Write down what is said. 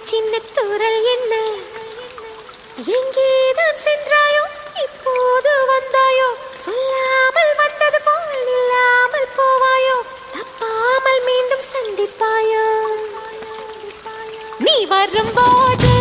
சின்ன தூரல் என்ன எங்கேதான் சென்றாயோ இப்போது வந்தாயோ சொல்லாமல் வந்தது போல் இல்லாமல் போவாயோ தப்பாமல் மீண்டும் சந்திப்பாயோ நீ வரும்போது